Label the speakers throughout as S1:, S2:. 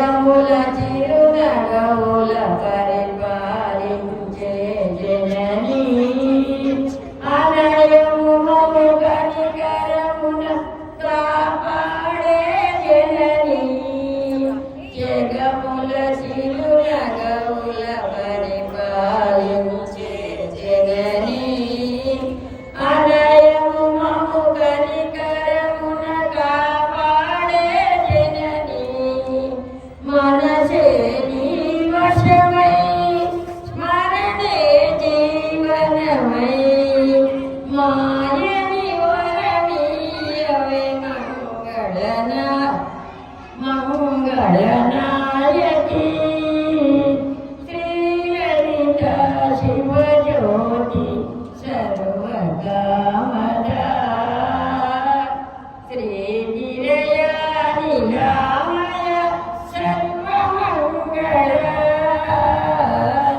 S1: జగముల చిరునగవుల పరిపాలించే జననీ అనయము మము కనికరమున కాపాడే జననీ జగముల చిరునగవుల పరిపాలించే జననీ అనయము మము కనికరమున కాపాడే జననీ మనసే నీ వశమై స్మరణే జీవనమై మాయని వరమీయవే మంగళనాయకి శ్రీలలిత శివజ్యోతి సర్వకామద శ్రీగిరయాని రామయ సర్వమంగళ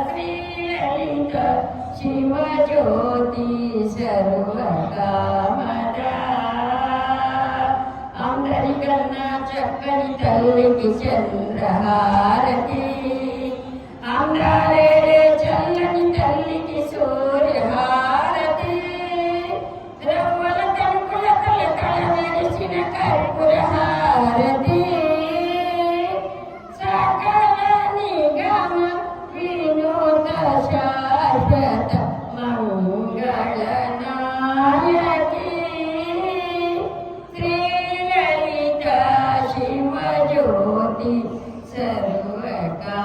S1: శ్రీలలిత శివజ్యోతి సర్వకామద అందరికన్నా చక్కని తల్లికి చంద్రహారతి అందాలే చల్లని తల్లికి సూర్యహారతి రవ్వల తణుకుల తల మెరిసిన కర్పూర హారతి సకల నిగమ వినోద శాశ్వత మంగళనాయకి శ్రీలలిత శివజ్యోతి సర్వకా